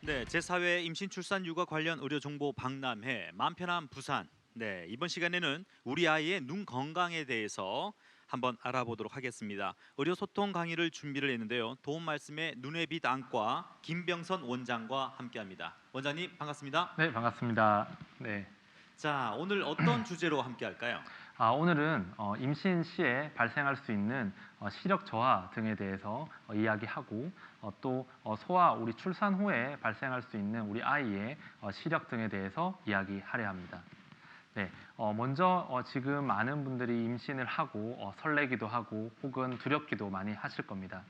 네, 제4회 임신 출산 육아 관련 의료 정보 박람회 맘 편한 부산. 네, 이번 시간에는 우리 아이의 눈 건강에 대해서 한번 알아보도록 하겠습니다. 의료 소통 강의를 준비를 했는데요. 도움 말씀에 눈의 빛 안과 김병선 원장과 함께합니다. 원장님 반갑습니다. 네, 반갑습니다. 네. 자, 오늘 어떤 주제로 함께할까요? 오늘은 임신 시에 발생할 수 있는 시력 저하 등에 대해서 이야기하고 또 소아 우리 출산 후에 발생할 수 있는 우리 아이의 시력 등에 대해서 이야기하려 합니다. 네, 먼저 지금 많은 분들이 임신을 하고 설레기도 하고 혹은 두렵기도 많이 하실 겁니다.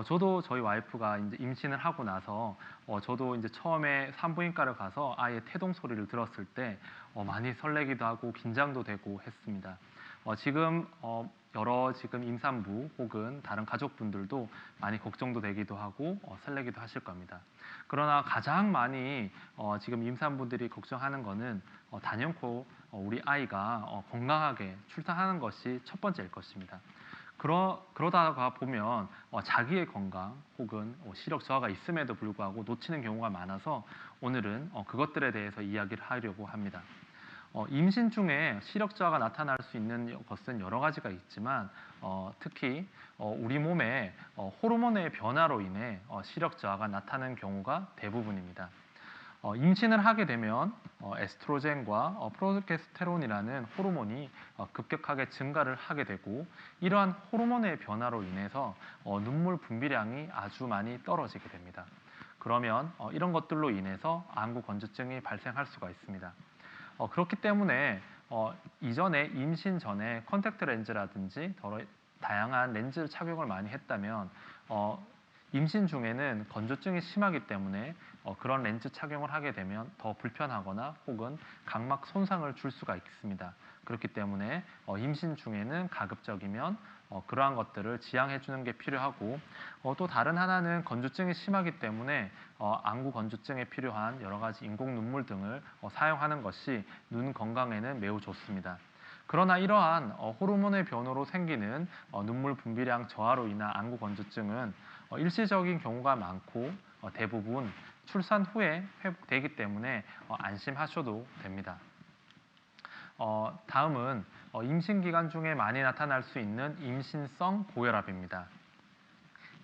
저도 저희 와이프가 이제 임신을 하고 나서 저도 이제 처음에 산부인과를 가서 아이의 태동 소리를 들었을 때 많이 설레기도 하고 긴장도 되고 했습니다. 지금 여러 지금 임산부 혹은 다른 가족분들도 많이 걱정도 되기도 하고 설레기도 하실 겁니다. 그러나 가장 많이 지금 임산부들이 걱정하는 거는 단연코 우리 아이가 건강하게 출산하는 것이 첫 번째일 것입니다. 그러다가 보면 자기의 건강 혹은 시력 저하가 있음에도 불구하고 놓치는 경우가 많아서 오늘은 그것들에 대해서 이야기를 하려고 합니다. 임신 중에 시력 저하가 나타날 수 있는 것은 여러 가지가 있지만 특히 우리 몸의 호르몬의 변화로 인해 시력 저하가 나타나는 경우가 대부분입니다. 임신을 하게 되면 에스트로겐과 프로게스테론이라는 호르몬이 급격하게 증가를 하게 되고 이러한 호르몬의 변화로 인해서 눈물 분비량이 아주 많이 떨어지게 됩니다. 그러면 이런 것들로 인해서 안구 건조증이 발생할 수가 있습니다. 그렇기 때문에 이전에 임신 전에 컨택트 렌즈라든지 다양한 렌즈 착용을 많이 했다면 임신 중에는 건조증이 심하기 때문에 그런 렌즈 착용을 하게 되면 더 불편하거나 혹은 각막 손상을 줄 수가 있습니다. 그렇기 때문에 임신 중에는 가급적이면 그러한 것들을 지양해 주는 게 필요하고 또 다른 하나는 건조증이 심하기 때문에 안구 건조증에 필요한 여러 가지 인공 눈물 등을 사용하는 것이 눈 건강에는 매우 좋습니다. 그러나 이러한 호르몬의 변화로 생기는 눈물 분비량 저하로 인한 안구 건조증은 일시적인 경우가 많고 대부분 출산 후에 회복되기 때문에 안심하셔도 됩니다. 다음은 임신 기간 중에 많이 나타날 수 있는 임신성 고혈압입니다.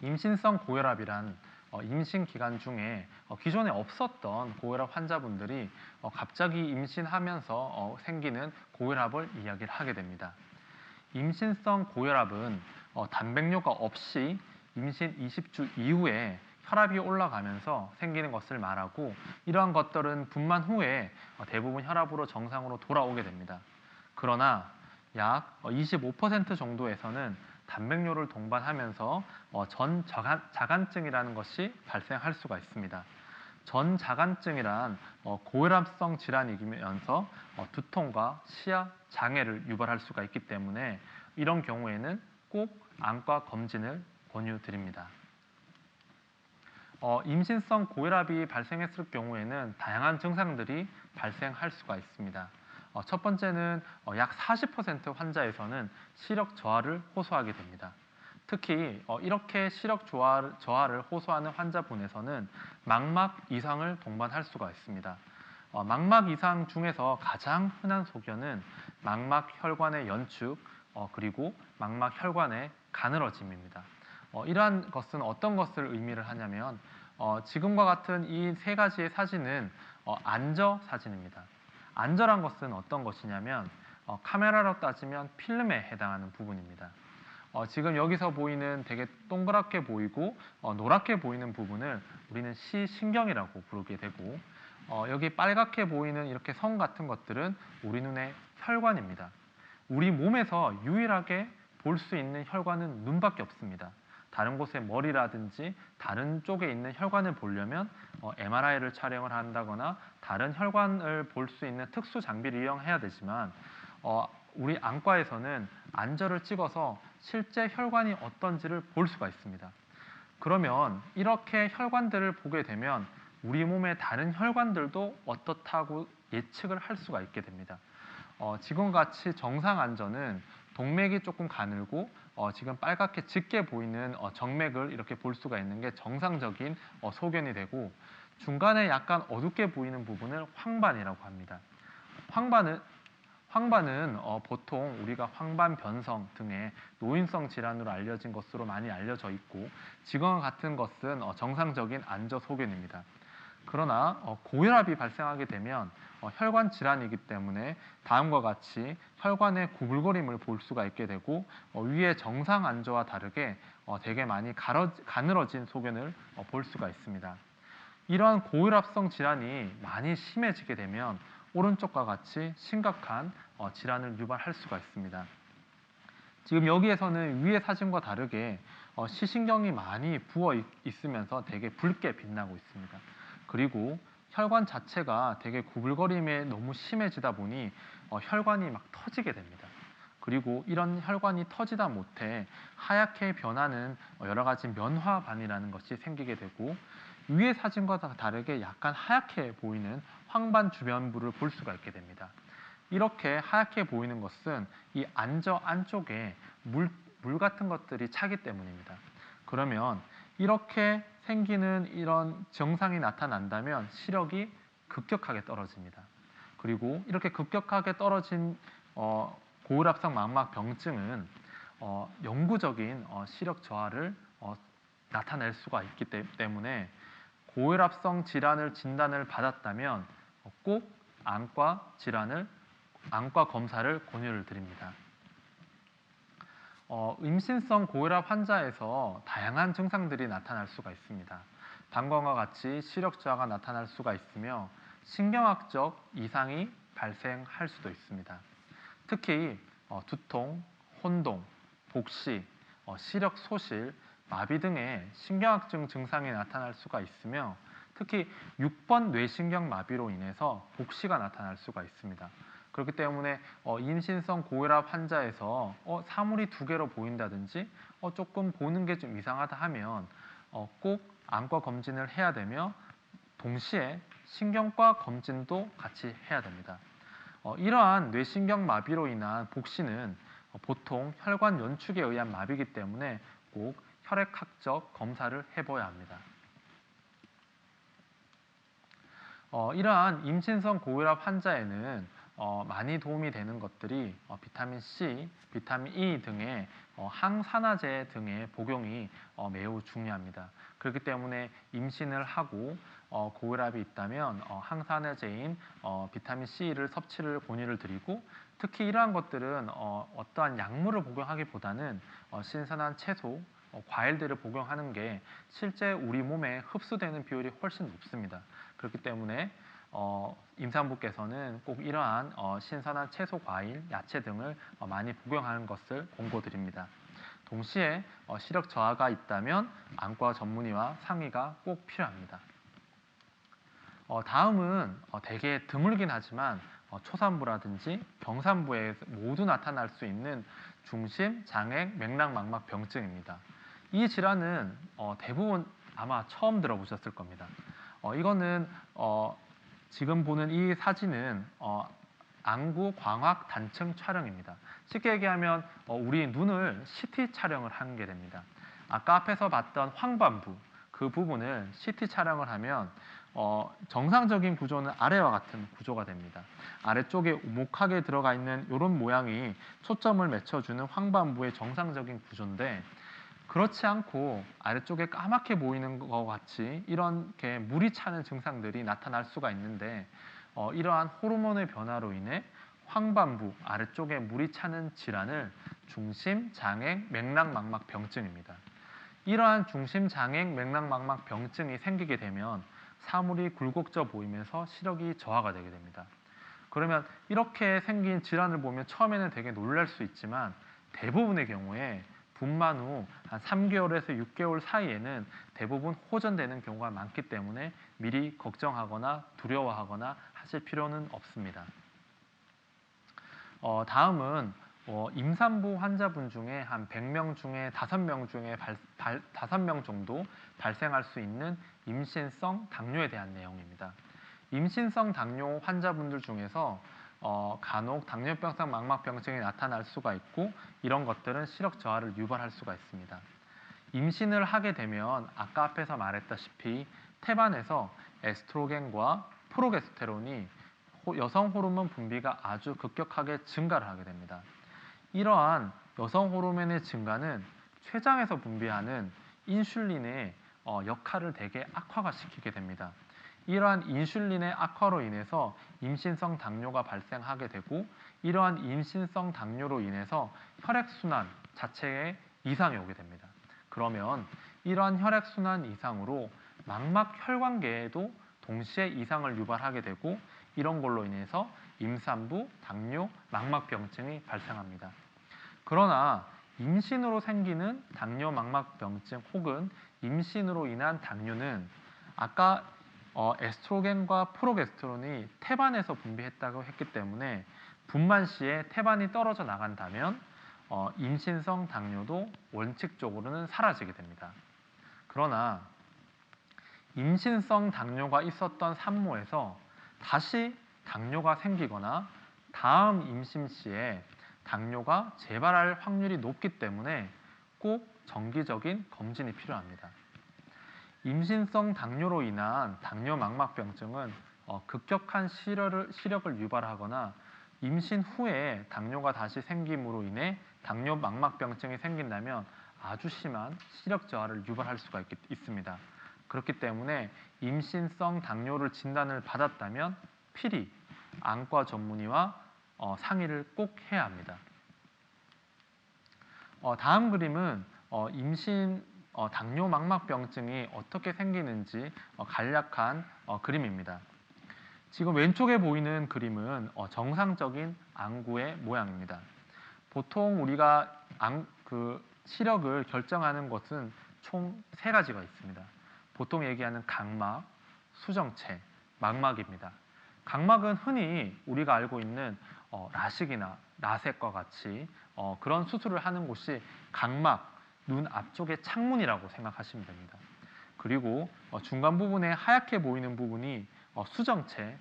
임신성 고혈압이란 임신 기간 중에 기존에 없었던 고혈압 환자분들이 갑자기 임신하면서 생기는 고혈압을 이야기를 하게 됩니다. 임신성 고혈압은 단백뇨가 없이 임신 20주 이후에 혈압이 올라가면서 생기는 것을 말하고 이러한 것들은 분만 후에 대부분 혈압으로 정상으로 돌아오게 됩니다. 그러나 약 25% 정도에서는 단백뇨를 동반하면서 전자간증이라는 것이 발생할 수가 있습니다. 전자간증이란 고혈압성 질환이면서 두통과 시야 장애를 유발할 수가 있기 때문에 이런 경우에는 꼭 안과 검진을 권유드립니다. 임신성 고혈압이 발생했을 경우에는 다양한 증상들이 발생할 수가 있습니다. 첫 번째는 약 40% 환자에서는 시력 저하를 호소하게 됩니다. 특히 이렇게 시력 저하를 호소하는 환자분에서는 망막 이상을 동반할 수가 있습니다. 망막 이상 중에서 가장 흔한 소견은 망막 혈관의 연축, 그리고 망막 혈관의 가늘어짐입니다. 이러한 것은 어떤 것을 의미를 하냐면 지금과 같은 이 세 가지의 사진은 안저 사진입니다. 안저란 것은 어떤 것이냐면 카메라로 따지면 필름에 해당하는 부분입니다. 지금 여기서 보이는 되게 동그랗게 보이고 노랗게 보이는 부분을 우리는 시신경이라고 부르게 되고 여기 빨갛게 보이는 이렇게 선 같은 것들은 우리 눈의 혈관입니다. 우리 몸에서 유일하게 볼 수 있는 혈관은 눈밖에 없습니다. 다른 곳에 머리라든지 다른 쪽에 있는 혈관을 보려면 MRI를 촬영을 한다거나 다른 혈관을 볼 수 있는 특수 장비를 이용해야 되지만 우리 안과에서는 안저를 찍어서 실제 혈관이 어떤지를 볼 수가 있습니다. 그러면 이렇게 혈관들을 보게 되면 우리 몸의 다른 혈관들도 어떻다고 예측을 할 수가 있게 됩니다. 지금과 같이 정상 안저는 동맥이 조금 가늘고 지금 빨갛게 짙게 보이는 정맥을 이렇게 볼 수가 있는 게 정상적인 소견이 되고 중간에 약간 어둡게 보이는 부분을 황반이라고 합니다. 황반은 보통 우리가 황반 변성 등의 노인성 질환으로 알려진 것으로 많이 알려져 있고, 지금과 같은 것은 정상적인 안저 소견입니다. 그러나 고혈압이 발생하게 되면 혈관 질환이기 때문에 다음과 같이 혈관의 구불거림을 볼 수가 있게 되고, 위의 정상 안저와 다르게 되게 많이 가늘어진 소견을 볼 수가 있습니다. 이러한 고혈압성 질환이 많이 심해지게 되면 오른쪽과 같이 심각한 질환을 유발할 수가 있습니다. 지금 여기에서는 위의 사진과 다르게 시신경이 많이 부어 있으면서 되게 붉게 빛나고 있습니다. 그리고 혈관 자체가 되게 구불거림에 너무 심해지다 보니 혈관이 막 터지게 됩니다. 그리고 이런 혈관이 터지다 못해 하얗게 변하는 여러 가지 면화반이라는 것이 생기게 되고, 위의 사진과 다르게 약간 하얗게 보이는 황반 주변부를 볼 수가 있게 됩니다. 이렇게 하얗게 보이는 것은 이 안저 안쪽에 물 같은 것들이 차기 때문입니다. 그러면 이렇게 생기는 이런 증상이 나타난다면 시력이 급격하게 떨어집니다. 그리고 이렇게 급격하게 떨어진 고혈압성 망막병증은 영구적인 시력 저하를 나타낼 수가 있기 때문에 고혈압성 질환을 진단을 받았다면 꼭 안과 검사를 권유를 드립니다. 임신성 고혈압 환자에서 다양한 증상들이 나타날 수가 있습니다. 다음과 같이 시력 저하가 나타날 수가 있으며 신경학적 이상이 발생할 수도 있습니다. 특히 두통, 혼동, 복시, 시력 소실, 마비 등의 신경학적 증상이 나타날 수가 있으며, 특히 6번 뇌신경 마비로 인해서 복시가 나타날 수가 있습니다. 그렇기 때문에 임신성 고혈압 환자에서 사물이 두 개로 보인다든지 조금 보는 게 좀 이상하다 하면 꼭 안과 검진을 해야 되며, 동시에 신경과 검진도 같이 해야 됩니다. 이러한 뇌신경 마비로 인한 복시는 보통 혈관 연축에 의한 마비이기 때문에 꼭 혈액학적 검사를 해봐야 합니다. 이러한 임신성 고혈압 환자에는 많이 도움이 되는 것들이 비타민 C, 비타민 E 등의 항산화제 등의 복용이 매우 중요합니다. 그렇기 때문에 임신을 하고 고혈압이 있다면 항산화제인 비타민 C를 섭취를 권유를 드리고, 특히 이러한 것들은 어떠한 약물을 복용하기보다는 신선한 채소, 과일들을 복용하는 게 실제 우리 몸에 흡수되는 비율이 훨씬 높습니다. 그렇기 때문에 임산부께서는 꼭 이러한 신선한 채소, 과일, 야채 등을 많이 복용하는 것을 권고드립니다. 동시에 시력 저하가 있다면 안과 전문의와 상의가 꼭 필요합니다. 다음은 되게 드물긴 하지만 초산부라든지 경산부에 모두 나타날 수 있는 중심 장액 맥락 망막 병증입니다. 이 질환은 대부분 아마 처음 들어보셨을 겁니다. 이거는 지금 보는 이 사진은 안구 광학 단층 촬영입니다. 쉽게 얘기하면 우리 눈을 CT 촬영을 하는 게 됩니다. 아까 앞에서 봤던 황반부, 그 부분을 CT 촬영을 하면 정상적인 구조는 아래와 같은 구조가 됩니다. 아래쪽에 오목하게 들어가 있는 이런 모양이 초점을 맞춰주는 황반부의 정상적인 구조인데, 그렇지 않고 아래쪽에 까맣게 보이는 것 같이 이렇게 물이 차는 증상들이 나타날 수가 있는데, 이러한 호르몬의 변화로 인해 황반부 아래쪽에 물이 차는 질환을 중심장애 맥락망막 병증입니다. 이러한 중심장애 맥락망막 병증이 생기게 되면 사물이 굴곡져 보이면서 시력이 저하가 되게 됩니다. 그러면 이렇게 생긴 질환을 보면 처음에는 되게 놀랄 수 있지만, 대부분의 경우에 분만 후 한 3개월에서 6개월 사이에는 대부분 호전되는 경우가 많기 때문에 미리 걱정하거나 두려워하거나 하실 필요는 없습니다. 다음은 임산부 환자분 중에 한 100명 중에 5명 중에 5명 정도 발생할 수 있는 임신성 당뇨에 대한 내용입니다. 임신성 당뇨 환자분들 중에서 간혹 당뇨병성 망막병증이 나타날 수가 있고, 이런 것들은 시력 저하를 유발할 수가 있습니다. 임신을 하게 되면 아까 앞에서 말했다시피 태반에서 에스트로겐과 프로게스테론이 여성 호르몬 분비가 아주 급격하게 증가를 하게 됩니다. 이러한 여성 호르몬의 증가는 췌장에서 분비하는 인슐린의 역할을 되게 악화가 시키게 됩니다. 이러한 인슐린의 악화로 인해서 임신성 당뇨가 발생하게 되고, 이러한 임신성 당뇨로 인해서 혈액순환 자체에 이상이 오게 됩니다. 그러면 이러한 혈액순환 이상으로 망막 혈관계에도 동시에 이상을 유발하게 되고, 이런 걸로 인해서 임산부 당뇨 망막병증이 발생합니다. 그러나 임신으로 생기는 당뇨 망막병증 혹은 임신으로 인한 당뇨는 아까 에스트로겐과 프로게스테론이 태반에서 분비했다고 했기 때문에 분만 시에 태반이 떨어져 나간다면 임신성 당뇨도 원칙적으로는 사라지게 됩니다. 그러나 임신성 당뇨가 있었던 산모에서 다시 당뇨가 생기거나 다음 임신 시에 당뇨가 재발할 확률이 높기 때문에 꼭 정기적인 검진이 필요합니다. 임신성 당뇨로 인한 당뇨 망막병증은 급격한 시력을 유발하거나 임신 후에 당뇨가 다시 생김으로 인해 당뇨 망막병증이 생긴다면 아주 심한 시력 저하를 유발할 수가 있습니다. 그렇기 때문에 임신성 당뇨를 진단을 받았다면 필히 안과 전문의와 상의를 꼭 해야 합니다. 다음 그림은 임신 당뇨 망막병증이 어떻게 생기는지 간략한 그림입니다. 지금 왼쪽에 보이는 그림은 정상적인 안구의 모양입니다. 보통 우리가 시력을 결정하는 것은 총 3가지가 있습니다. 보통 얘기하는 각막, 수정체, 망막입니다. 각막은 흔히 우리가 알고 있는 라식이나 라섹과 같이 그런 수술을 하는 곳이 각막, 눈 앞쪽의 창문이라고 생각하시면 됩니다. 그리고 중간 부분에 하얗게 보이는 부분이 수정체,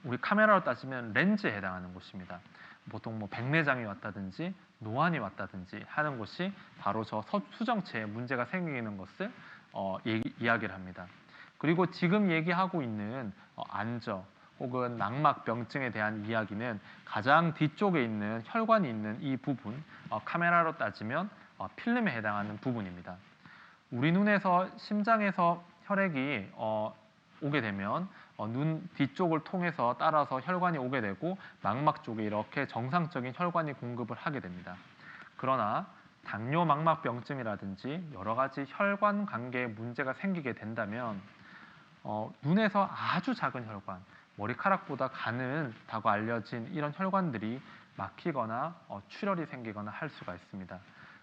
우리 카메라로 따지면 렌즈에 해당하는 곳입니다. 보통 백내장이 왔다든지 노안이 왔다든지 하는 곳이 바로 저 수정체에 문제가 생기는 것을 이야기를 합니다. 그리고 지금 얘기하고 있는 안저 혹은 망막병증에 대한 이야기는 가장 뒤쪽에 있는 혈관이 있는 이 부분, 카메라로 따지면 필름에 해당하는 부분입니다. 우리 눈에서 심장에서 혈액이 오게 되면 눈 뒤쪽을 통해서 따라서 혈관이 오게 되고 망막 쪽에 이렇게 정상적인 혈관이 공급을 하게 됩니다. 그러나 당뇨 망막병증이라든지 여러 가지 혈관 관계에 문제가 생기게 된다면 눈에서 아주 작은 혈관, 머리카락보다 가늘다고 알려진 이런 혈관들이 막히거나 출혈이 생기거나 할 수가 있습니다.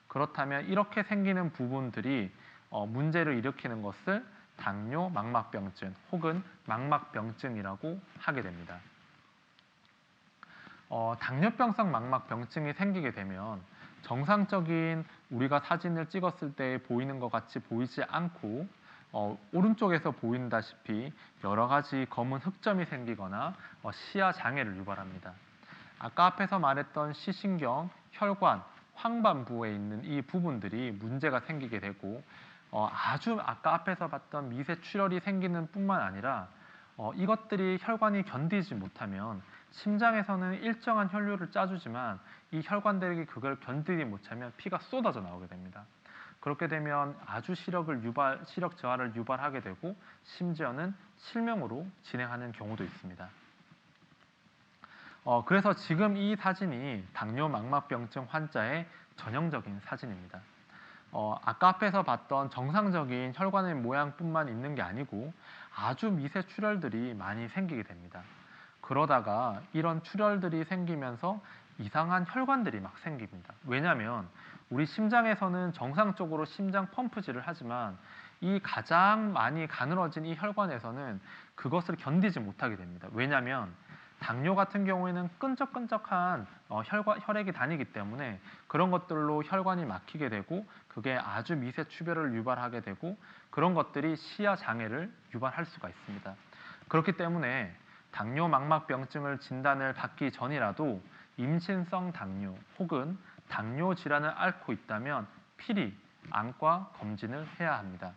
그렇다면 이렇게 생기는 부분들이 문제를 일으키는 것을 당뇨 망막병증 혹은 망막병증이라고 하게 됩니다. 당뇨병성 망막병증이 생기게 되면 정상적인 우리가 사진을 찍었을 때 보이는 것 같이 보이지 않고 오른쪽에서 보인다시피 여러 가지 검은 흑점이 생기거나 시야 장애를 유발합니다. 아까 앞에서 말했던 시신경, 혈관, 황반부에 있는 이 부분들이 문제가 생기게 되고 아주 아까 앞에서 봤던 미세 출혈이 생기는 뿐만 아니라 이것들이 혈관이 견디지 못하면 심장에서는 일정한 혈류를 짜주지만 이 혈관들이 그걸 견디지 못하면 피가 쏟아져 나오게 됩니다. 그렇게 되면 아주 시력 저하를 유발하게 되고 심지어는 실명으로 진행하는 경우도 있습니다. 그래서 지금 이 사진이 당뇨 망막병증 환자의 전형적인 사진입니다. 아까 앞에서 봤던 정상적인 혈관의 모양뿐만 있는 게 아니고 아주 미세 출혈들이 많이 생기게 됩니다. 그러다가 이런 출혈들이 생기면서 이상한 혈관들이 막 생깁니다. 왜냐하면 우리 심장에서는 정상적으로 심장 펌프질을 하지만 이 가장 많이 가늘어진 이 혈관에서는 그것을 견디지 못하게 됩니다. 왜냐하면 당뇨 같은 경우에는 끈적끈적한 혈액이 다니기 때문에 그런 것들로 혈관이 막히게 되고 그게 아주 미세 출혈을 유발하게 되고 그런 것들이 시야 장애를 유발할 수가 있습니다. 그렇기 때문에 당뇨 망막병증을 진단을 받기 전이라도 임신성 당뇨 혹은 당뇨 질환을 앓고 있다면 필히 안과 검진을 해야 합니다.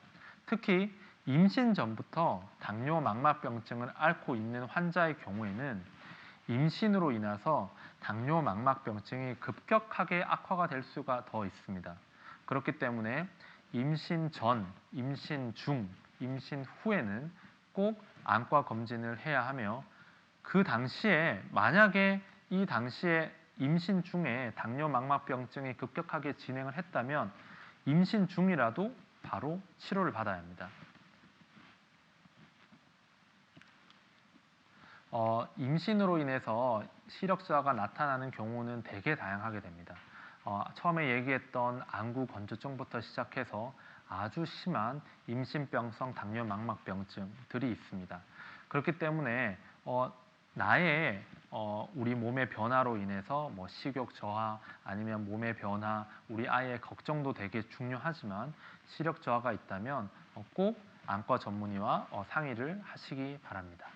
특히 임신 전부터 당뇨 망막병증을 앓고 있는 환자의 경우에는 임신으로 인해서 당뇨 망막병증이 급격하게 악화가 될 수가 더 있습니다. 그렇기 때문에 임신 전, 임신 중, 임신 후에는 꼭 안과 검진을 해야 하며, 그 당시에 만약에 이 당시에 임신 중에 당뇨 망막병증이 급격하게 진행을 했다면 임신 중이라도 바로 치료를 받아야 합니다. 임신으로 인해서 시력 저하가 나타나는 경우는 되게 다양하게 됩니다. 처음에 얘기했던 안구 건조증부터 시작해서 아주 심한 임신병성 당뇨 망막병증들이 있습니다. 그렇기 때문에 나의 우리 몸의 변화로 인해서 뭐 식욕 저하 아니면 몸의 변화, 우리 아이의 걱정도 되게 중요하지만 시력 저하가 있다면 꼭 안과 전문의와 상의를 하시기 바랍니다.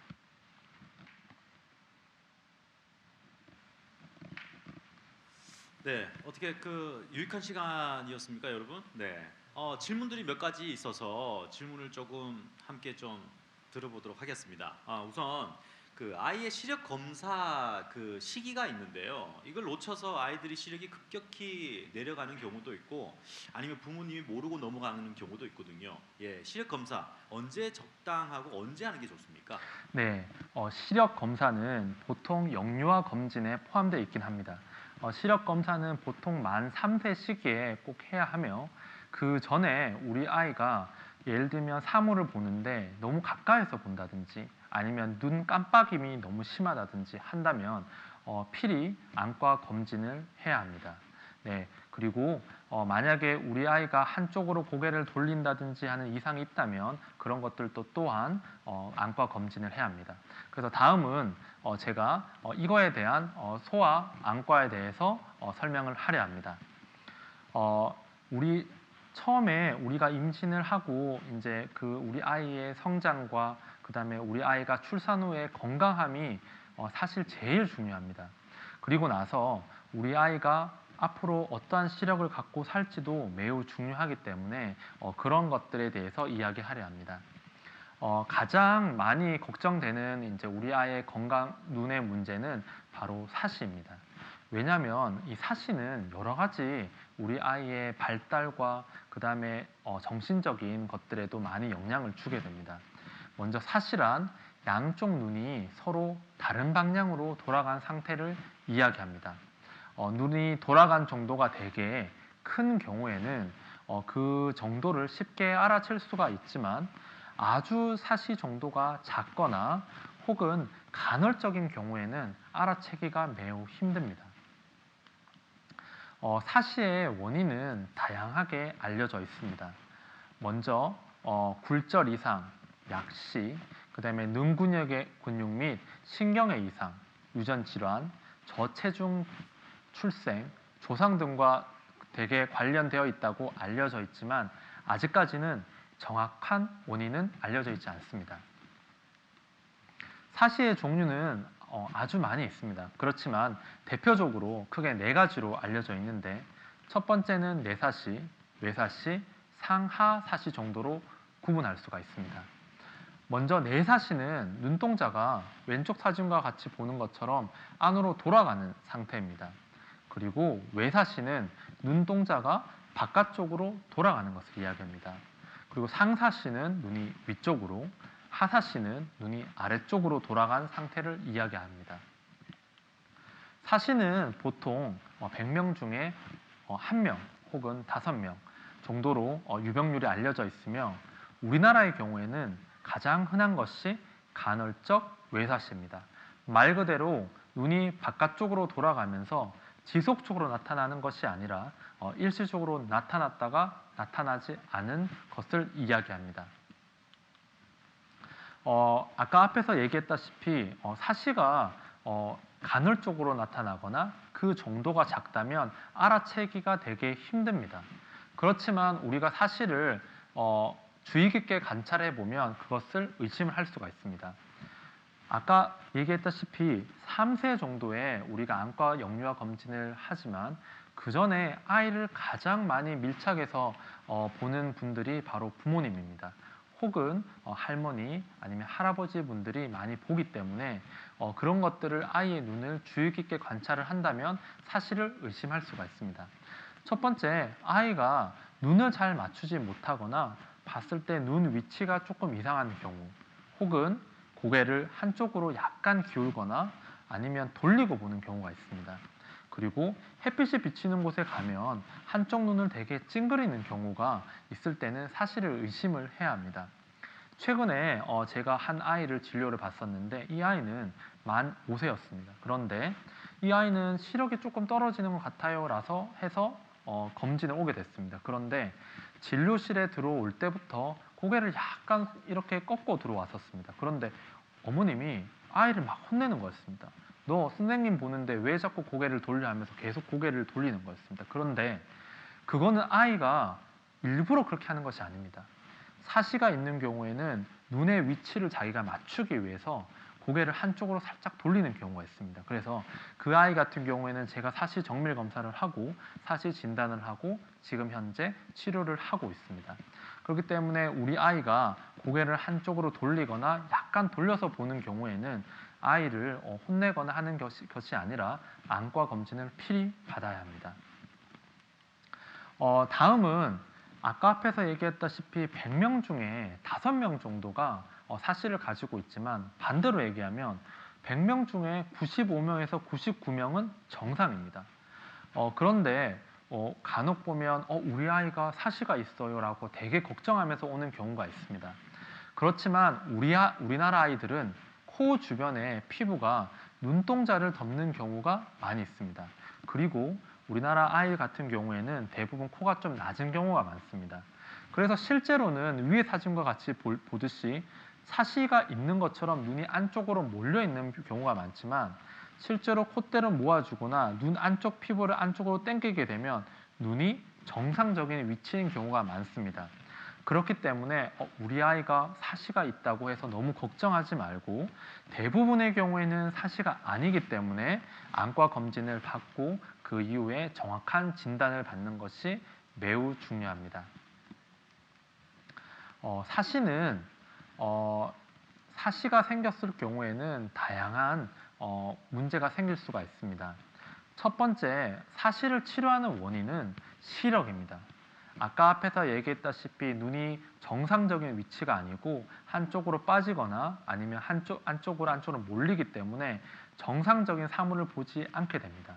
네, 어떻게 그 유익한 시간이었습니까, 여러분? 네. 질문들이 몇 가지 있어서 질문을 조금 함께 좀 들어보도록 하겠습니다. 우선 그 아이의 시력 검사 그 시기가 있는데요. 이걸 놓쳐서 아이들이 시력이 급격히 내려가는 경우도 있고, 아니면 부모님이 모르고 넘어가는 경우도 있거든요. 예, 시력 검사 언제 적당하고 언제 하는 게 좋습니까? 네, 시력 검사는 보통 영유아 검진에 포함되어 있긴 합니다. 시력 검사는 보통 만 3세 시기에 꼭 해야 하며, 그 전에 우리 아이가 예를 들면 사물을 보는데 너무 가까이서 본다든지 아니면 눈 깜빡임이 너무 심하다든지 한다면 필히 안과 검진을 해야 합니다. 네, 그리고 만약에 우리 아이가 한쪽으로 고개를 돌린다든지 하는 이상이 있다면 그런 것들도 또한 안과 검진을 해야 합니다. 그래서 다음은 제가 이거에 대한 소아 안과에 대해서 설명을 하려 합니다. 우리 처음에 우리가 임신을 하고 이제 그 우리 아이의 성장과 그다음에 우리 아이가 출산 후의 건강함이 사실 제일 중요합니다. 그리고 나서 우리 아이가 앞으로 어떠한 시력을 갖고 살지도 매우 중요하기 때문에 그런 것들에 대해서 이야기하려 합니다. 가장 많이 걱정되는 이제 우리 아이의 건강 눈의 문제는 바로 사시입니다. 왜냐하면 이 사시는 여러 가지 우리 아이의 발달과 그 다음에 정신적인 것들에도 많이 영향을 주게 됩니다. 먼저 사시란 양쪽 눈이 서로 다른 방향으로 돌아간 상태를 이야기합니다. 눈이 돌아간 정도가 되게 큰 경우에는 그 정도를 쉽게 알아챌 수가 있지만, 아주 사시 정도가 작거나 혹은 간헐적인 경우에는 알아채기가 매우 힘듭니다. 사시의 원인은 다양하게 알려져 있습니다. 먼저 굴절 이상, 약시, 그 다음에 눈 근육의 근육 및 신경의 이상, 유전 질환, 저체중 출생, 조상 등과 되게 관련되어 있다고 알려져 있지만 아직까지는 정확한 원인은 알려져 있지 않습니다. 사시의 종류는 아주 많이 있습니다. 그렇지만 대표적으로 크게 4가지로 알려져 있는데, 첫 번째는 내사시, 외사시, 상하사시 정도로 구분할 수가 있습니다. 먼저 내사시는 눈동자가 왼쪽 사진과 같이 보는 것처럼 안으로 돌아가는 상태입니다. 그리고 외사시는 눈동자가 바깥쪽으로 돌아가는 것을 이야기합니다. 그리고 상사시는 눈이 위쪽으로, 하사시는 눈이 아래쪽으로 돌아간 상태를 이야기합니다. 사시는 보통 100명 중에 1명 혹은 5명 정도로 유병률이 알려져 있으며, 우리나라의 경우에는 가장 흔한 것이 간헐적 외사시입니다. 말 그대로 눈이 바깥쪽으로 돌아가면서 지속적으로 나타나는 것이 아니라 일시적으로 나타났다가 나타나지 않은 것을 이야기합니다. 아까 앞에서 얘기했다시피 사시가 간헐적으로 나타나거나 그 정도가 작다면 알아채기가 되게 힘듭니다. 그렇지만 우리가 사시를 주의 깊게 관찰해 보면 그것을 의심을 할 수가 있습니다. 아까 얘기했다시피 3세 정도에 우리가 안과 영유아 검진을 하지만 그 전에 아이를 가장 많이 밀착해서 보는 분들이 바로 부모님입니다. 혹은 할머니 아니면 할아버지 분들이 많이 보기 때문에 그런 것들을 아이의 눈을 주의 깊게 관찰을 한다면 사실을 의심할 수가 있습니다. 첫 번째, 아이가 눈을 잘 맞추지 못하거나 봤을 때 눈 위치가 조금 이상한 경우, 혹은 고개를 한쪽으로 약간 기울거나 아니면 돌리고 보는 경우가 있습니다. 그리고 햇빛이 비치는 곳에 가면 한쪽 눈을 되게 찡그리는 경우가 있을 때는 사실을 의심을 해야 합니다. 최근에 제가 한 아이를 진료를 받았는데 이 아이는 만 5세였습니다. 그런데 이 아이는 시력이 조금 떨어지는 것 같아요 라서 해서 검진을 오게 됐습니다. 그런데 진료실에 들어올 때부터 고개를 약간 이렇게 꺾고 들어왔었습니다. 그런데 어머님이 아이를 막 혼내는 거였습니다. 너 선생님 보는데 왜 자꾸 고개를 돌려 하면서 계속 고개를 돌리는 거였습니다. 그런데 그거는 아이가 일부러 그렇게 하는 것이 아닙니다. 사시가 있는 경우에는 눈의 위치를 자기가 맞추기 위해서 고개를 한쪽으로 살짝 돌리는 경우가 있습니다. 그래서 그 아이 같은 경우에는 제가 사시 정밀 검사를 하고 사시 진단을 하고 지금 현재 치료를 하고 있습니다. 그렇기 때문에 우리 아이가 고개를 한쪽으로 돌리거나 약간 돌려서 보는 경우에는 아이를 혼내거나 하는 것이 아니라 안과 검진을 필히 받아야 합니다. 다음은 아까 앞에서 얘기했다시피 100명 중에 5명 정도가 사실을 가지고 있지만 반대로 얘기하면 100명 중에 95명에서 99명은 정상입니다. 그런데 간혹 보면 우리 아이가 사시가 있어요 라고 되게 걱정하면서 오는 경우가 있습니다. 그렇지만 우리나라 아이들은 코 주변에 피부가 눈동자를 덮는 경우가 많이 있습니다. 그리고 우리나라 아이 같은 경우에는 대부분 코가 좀 낮은 경우가 많습니다. 그래서 실제로는 위의 사진과 같이 보듯이 사시가 있는 것처럼 눈이 안쪽으로 몰려 있는 경우가 많지만 실제로 콧대를 모아주거나 눈 안쪽 피부를 안쪽으로 당기게 되면 눈이 정상적인 위치인 경우가 많습니다. 그렇기 때문에 우리 아이가 사시가 있다고 해서 너무 걱정하지 말고 대부분의 경우에는 사시가 아니기 때문에 안과 검진을 받고 그 이후에 정확한 진단을 받는 것이 매우 중요합니다. 사시는 사시가 생겼을 경우에는 다양한 문제가 생길 수가 있습니다. 첫 번째, 사시를 치료하는 원인은 시력입니다. 아까 앞에서 얘기했다시피 눈이 정상적인 위치가 아니고 한쪽으로 빠지거나 아니면 안쪽으로 몰리기 때문에 정상적인 사물을 보지 않게 됩니다.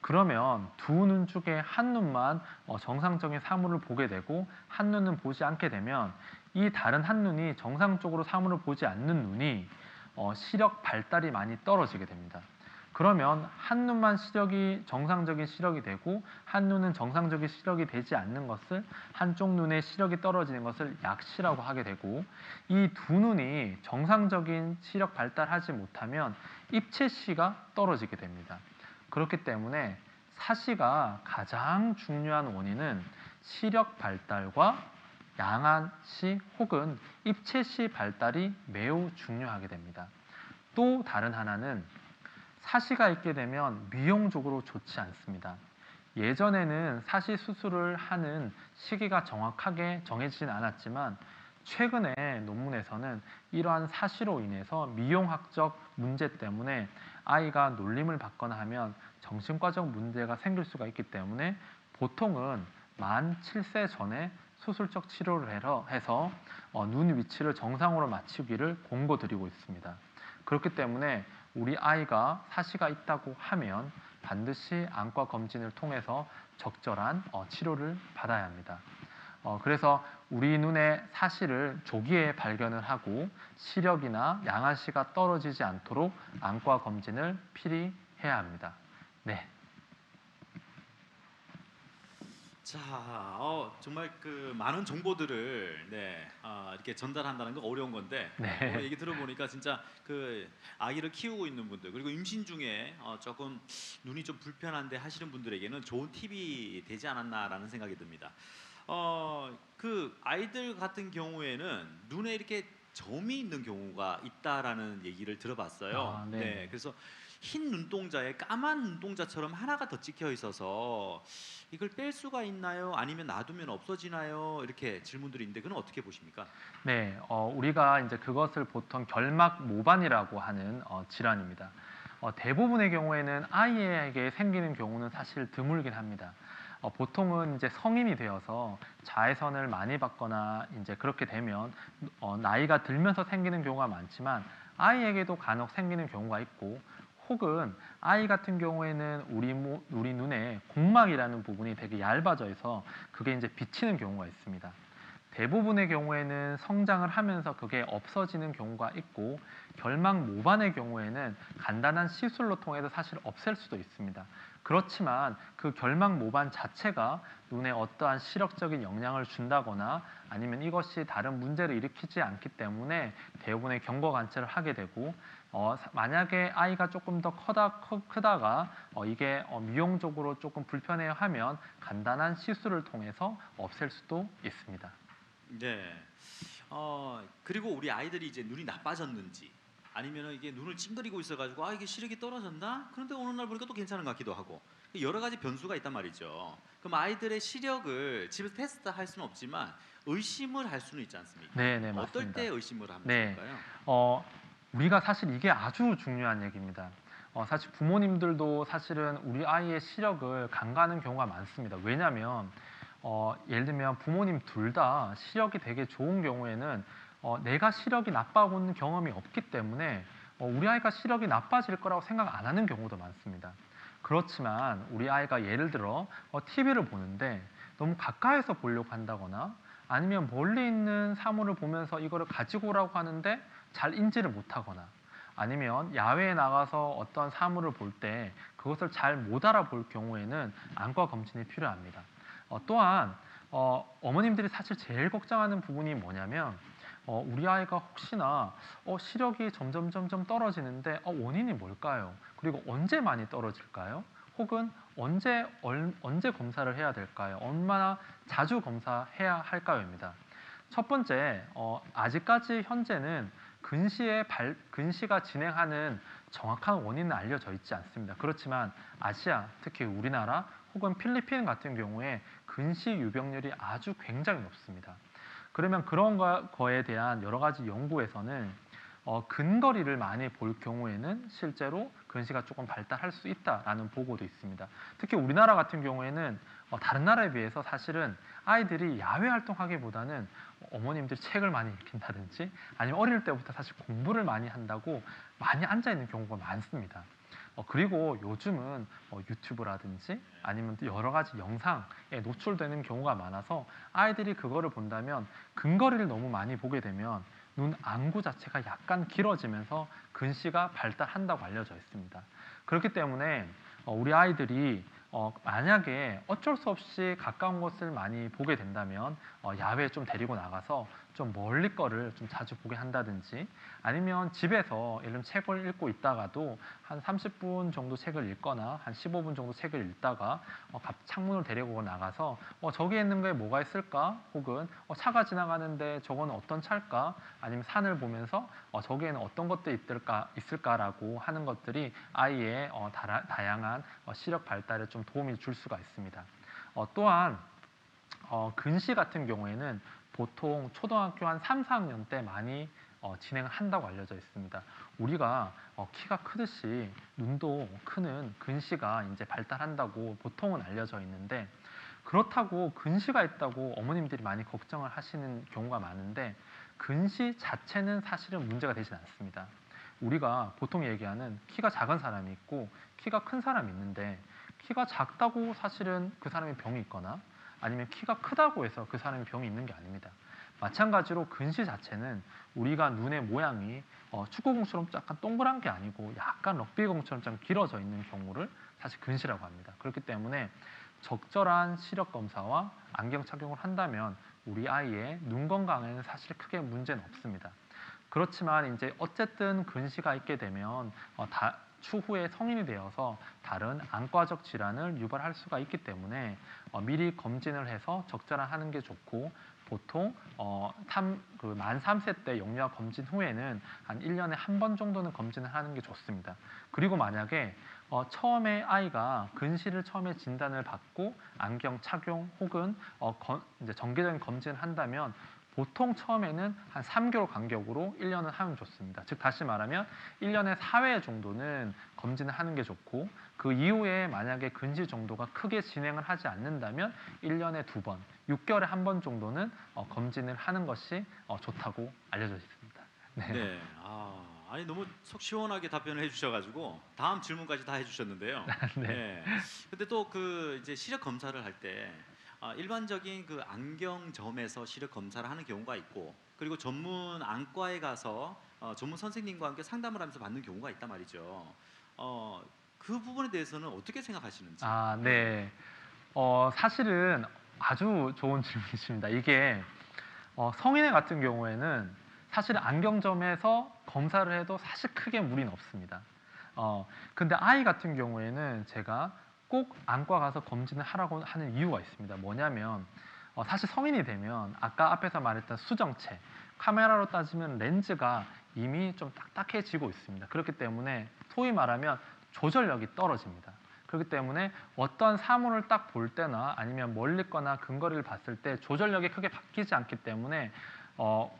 그러면 두 눈 중에 한 눈만 정상적인 사물을 보게 되고 한 눈은 보지 않게 되면 이 다른 한 눈이 정상적으로 사물을 보지 않는 눈이 시력 발달이 많이 떨어지게 됩니다. 그러면 한 눈만 정상적인 시력이 되고 한 눈은 정상적인 시력이 되지 않는 것을 한쪽 눈의 시력이 떨어지는 것을 약시라고 하게 되고 이 두 눈이 정상적인 시력 발달하지 못하면 입체시가 떨어지게 됩니다. 그렇기 때문에 사시가 가장 중요한 원인은 시력 발달과 양아시 혹은 입체시 발달이 매우 중요하게 됩니다. 또 다른 하나는 사시가 있게 되면 미용적으로 좋지 않습니다. 예전에는 사시 수술을 하는 시기가 정확하게 정해지진 않았지만 최근에 논문에서는 이러한 사시로 인해서 미용학적 문제 때문에 아이가 놀림을 받거나 하면 정신과적 문제가 생길 수가 있기 때문에 보통은 만 7세 전에 수술적 치료를 해서 눈 위치를 정상으로 맞추기를 권고드리고 있습니다. 그렇기 때문에 우리 아이가 사시가 있다고 하면 반드시 안과 검진을 통해서 적절한 치료를 받아야 합니다. 그래서 우리 눈의 사시를 조기에 발견을 하고 시력이나 양아시가 떨어지지 않도록 안과 검진을 필히 해야 합니다. 네. 자, 정말 그 많은 정보들을 이렇게 전달한다는 건 어려운 건데 네. 오늘 얘기 들어보니까 진짜 그 아이를 키우고 있는 분들 그리고 임신 중에 조금 눈이 좀 불편한데 하시는 분들에게는 좋은 팁이 되지 않았나라는 생각이 듭니다. 그 아이들 같은 경우에는 눈에 이렇게 점이 있는 경우가 있다라는 얘기를 들어봤어요. 네. 그래서 흰 눈동자에 까만 눈동자처럼 하나가 더 찍혀 있어서 이걸 뺄 수가 있나요? 아니면 놔두면 없어지나요? 이렇게 질문들이 있는데 그건 어떻게 보십니까? 네, 우리가 이제 그것을 보통 결막 모반이라고 하는 질환입니다. 대부분의 경우에는 아이에게 생기는 경우는 사실 드물긴 합니다. 보통은 이제 성인이 되어서 자외선을 많이 받거나 이제 그렇게 되면 나이가 들면서 생기는 경우가 많지만 아이에게도 간혹 생기는 경우가 있고 혹은 아이 같은 경우에는 우리 눈에 공막이라는 부분이 되게 얇아져 있어 그게 이제 비치는 경우가 있습니다. 대부분의 경우에는 성장을 하면서 그게 없어지는 경우가 있고 결막 모반의 경우에는 간단한 시술로 통해서 사실 없앨 수도 있습니다. 그렇지만 그 결막 모반 자체가 눈에 어떠한 시력적인 영향을 준다거나 아니면 이것이 다른 문제를 일으키지 않기 때문에 대부분의 경과 관찰을 하게 되고 만약에 아이가 조금 더 크다가 이게 미용적으로 조금 불편해야 하면 간단한 시술을 통해서 없앨 수도 있습니다. 네. 그리고 우리 아이들이 이제 눈이 나빠졌는지 아니면은 이게 눈을 찡그리고 있어가지고 아 이게 시력이 떨어졌나? 그런데 어느 날 보니까 또 괜찮은 것 같기도 하고 여러 가지 변수가 있단 말이죠. 그럼 아이들의 시력을 집에서 테스트할 수는 없지만 의심을 할 수는 있지 않습니까? 네, 네, 어떨 맞습니다. 때 의심을 하면 네, 좋을까요? 우리가 사실 이게 아주 중요한 얘기입니다. 사실 부모님들도 사실은 우리 아이의 시력을 간과하는 경우가 많습니다. 왜냐하면 예를 들면 부모님 둘 다 시력이 되게 좋은 경우에는 내가 시력이 나빠하고 있는 경험이 없기 때문에 우리 아이가 시력이 나빠질 거라고 생각 안 하는 경우도 많습니다. 그렇지만 우리 아이가 예를 들어 TV를 보는데 너무 가까이서 보려고 한다거나 아니면 멀리 있는 사물을 보면서 이거를 가지고 오라고 하는데 잘 인지를 못하거나 아니면 야외에 나가서 어떤 사물을 볼 때 그것을 잘 못 알아볼 경우에는 안과 검진이 필요합니다. 또한 어머님들이 사실 제일 걱정하는 부분이 뭐냐면 우리 아이가 혹시나 시력이 점점 떨어지는데 원인이 뭘까요? 그리고 언제 많이 떨어질까요? 혹은 언제 검사를 해야 될까요? 얼마나 자주 검사해야 할까요?입니다. 첫 번째, 아직까지 현재는 근시가 진행하는 정확한 원인은 알려져 있지 않습니다. 그렇지만 아시아, 특히 우리나라 혹은 필리핀 같은 경우에 근시 유병률이 아주 굉장히 높습니다. 그러면 그런 거에 대한 여러 가지 연구에서는 근거리를 많이 볼 경우에는 실제로 근시가 조금 발달할 수 있다라는 보고도 있습니다. 특히 우리나라 같은 경우에는 다른 나라에 비해서 사실은 아이들이 야외 활동하기보다는 어머님들이 책을 많이 읽힌다든지 아니면 어릴 때부터 사실 공부를 많이 한다고 많이 앉아 있는 경우가 많습니다. 그리고 요즘은 유튜브라든지 아니면 또 여러 가지 영상에 노출되는 경우가 많아서 아이들이 그거를 본다면 근거리를 너무 많이 보게 되면 눈 안구 자체가 약간 길어지면서 근시가 발달한다고 알려져 있습니다. 그렇기 때문에 우리 아이들이 만약에 어쩔 수 없이 가까운 곳을 많이 보게 된다면 야외에 좀 데리고 나가서 좀 멀리 거를 좀 자주 보게 한다든지 아니면 집에서 예를 들면 책을 읽고 있다가도 한 30분 정도 책을 읽거나 한 15분 정도 책을 읽다가 창문을 데리고 나가서 저기에 있는 게 뭐가 있을까? 혹은 차가 지나가는데 저거는 어떤 차일까? 아니면 산을 보면서 저기에는 어떤 것들이 있을까라고 하는 것들이 아이의 다양한 시력 발달에 좀 도움이 줄 수가 있습니다. 또한 근시 같은 경우에는 보통 초등학교 한 3, 4학년 때 많이 진행을 한다고 알려져 있습니다. 우리가 키가 크듯이 눈도 크는 근시가 이제 발달한다고 보통은 알려져 있는데 그렇다고 근시가 있다고 어머님들이 많이 걱정을 하시는 경우가 많은데 근시 자체는 사실은 문제가 되진 않습니다. 우리가 보통 얘기하는 키가 작은 사람이 있고 키가 큰 사람이 있는데 키가 작다고 사실은 그 사람이 병이 있거나 아니면 키가 크다고 해서 그 사람이 병이 있는 게 아닙니다. 마찬가지로 근시 자체는 우리가 눈의 모양이 축구공처럼 약간 동그란 게 아니고 약간 럭비공처럼 좀 길어져 있는 경우를 사실 근시라고 합니다. 그렇기 때문에 적절한 시력 검사와 안경 착용을 한다면 우리 아이의 눈 건강에는 사실 크게 문제는 없습니다. 그렇지만 이제 어쨌든 근시가 있게 되면 추후에 성인이 되어서 다른 안과적 질환을 유발할 수가 있기 때문에 미리 검진을 해서 적절한 하는 게 좋고 보통 만 3세 때 영유아 검진 후에는 한 1년에 한 번 정도는 검진을 하는 게 좋습니다. 그리고 만약에 처음에 아이가 근시를 처음에 진단을 받고 안경 착용 혹은 이제 정기적인 검진을 한다면 보통 처음에는 한 3개월 간격으로 1년은 하면 좋습니다. 즉 다시 말하면 1년에 4회 정도는 검진을 하는 게 좋고 그 이후에 만약에 근시 정도가 크게 진행을 하지 않는다면 1년에 2번, 6개월에 한 번 정도는 검진을 하는 것이 좋다고 알려져 있습니다. 네. 네. 아니 너무 속 시원하게 답변을 해주셔가지고 다음 질문까지 다 해주셨는데요. 네. 네. 근데 또 그 이제 시력 검사를 할 때 일반적인 그 안경점에서 시력 검사를 하는 경우가 있고 그리고 전문 안과에 가서 전문 선생님과 함께 상담을 하면서 받는 경우가 있단 말이죠. 그 부분에 대해서는 어떻게 생각하시는지? 네. 사실은 아주 좋은 질문이십니다. 이게 성인 같은 경우에는 사실 안경점에서 검사를 해도 사실 크게 무리는 없습니다. 근데 아이 같은 경우에는 제가 꼭 안과 가서 검진을 하라고 하는 이유가 있습니다. 뭐냐면 사실 성인이 되면 아까 앞에서 말했던 수정체, 카메라로 따지면 렌즈가 이미 좀 딱딱해지고 있습니다. 그렇기 때문에 소위 말하면 조절력이 떨어집니다. 그렇기 때문에 어떤 사물을 딱 볼 때나 아니면 멀리 거나 근거리를 봤을 때 조절력이 크게 바뀌지 않기 때문에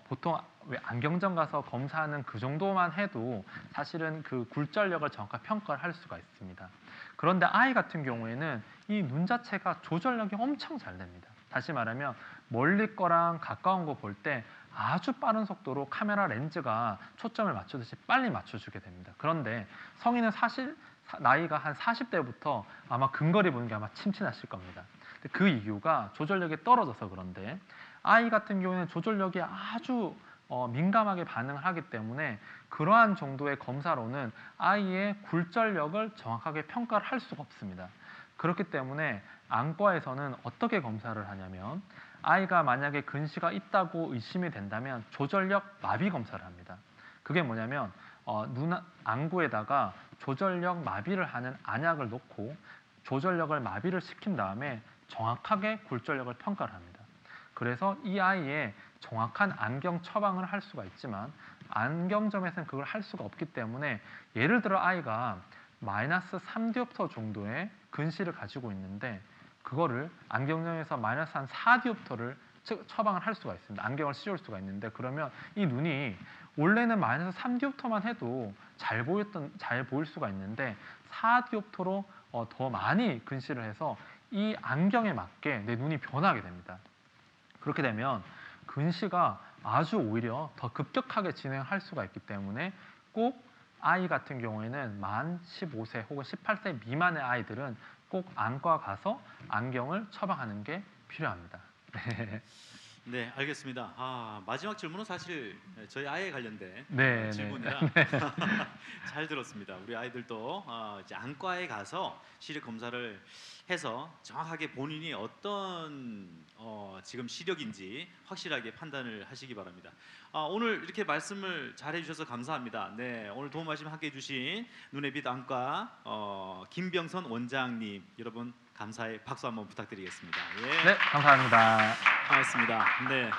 보통 왜 안경점 가서 검사하는 그 정도만 해도 사실은 그 굴절력을 정확하게 평가를 할 수가 있습니다. 그런데 아이 같은 경우에는 이 눈 자체가 조절력이 엄청 잘 됩니다. 다시 말하면 멀리 거랑 가까운 거 볼 때 아주 빠른 속도로 카메라 렌즈가 초점을 맞추듯이 빨리 맞춰주게 됩니다. 그런데 성인은 사실 나이가 한 40대부터 아마 근거리 보는 게 아마 침침하실 겁니다. 그 이유가 조절력이 떨어져서 그런데 아이 같은 경우에는 조절력이 아주 민감하게 반응을 하기 때문에 그러한 정도의 검사로는 아이의 굴절력을 정확하게 평가를 할 수가 없습니다. 그렇기 때문에 안과에서는 어떻게 검사를 하냐면 아이가 만약에 근시가 있다고 의심이 된다면 조절력 마비 검사를 합니다. 그게 뭐냐면 눈 안구에다가 조절력 마비를 하는 안약을 놓고 조절력을 마비를 시킨 다음에 정확하게 굴절력을 평가를 합니다. 그래서 이 아이의 정확한 안경 처방을 할 수가 있지만 안경점에서는 그걸 할 수가 없기 때문에 예를 들어 아이가 마이너스 3디옵터 정도의 근시를 가지고 있는데 그거를 안경점에서 마이너스 한 4디옵터를 처방을 할 수가 있습니다. 안경을 씌울 수가 있는데 그러면 이 눈이 원래는 마이너스 3디옵터만 해도 잘 보일 수가 있는데 4디옵터로 더 많이 근시를 해서 이 안경에 맞게 내 눈이 변하게 됩니다. 그렇게 되면 근시가 아주 오히려 더 급격하게 진행할 수가 있기 때문에 꼭 아이 같은 경우에는 만 15세 혹은 18세 미만의 아이들은 꼭 안과 가서 안경을 처방하는 게 필요합니다. 네. 네, 알겠습니다. 마지막 질문은 사실 저희 아이에 관련된 네, 질문이라 네. 잘 들었습니다. 우리 아이들도 이제 안과에 가서 시력 검사를 해서 정확하게 본인이 어떤 지금 시력인지 확실하게 판단을 하시기 바랍니다. 오늘 이렇게 말씀을 잘 해주셔서 감사합니다. 네, 오늘 도움 말씀 함께 해주신 눈의 빛 안과 김병선 원장님 여러분 감사의 박수 한번 부탁드리겠습니다. 예. 네, 감사합니다. 반갑습니다. 네.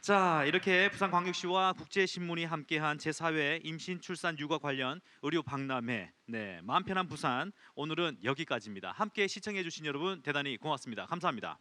자, 이렇게 부산광역시와 국제신문이 함께한 제4회 임신, 출산, 육아 관련 의료 박람회 마음 편한 부산 오늘은 여기까지입니다. 함께 시청해 주신 여러분 대단히 고맙습니다. 감사합니다.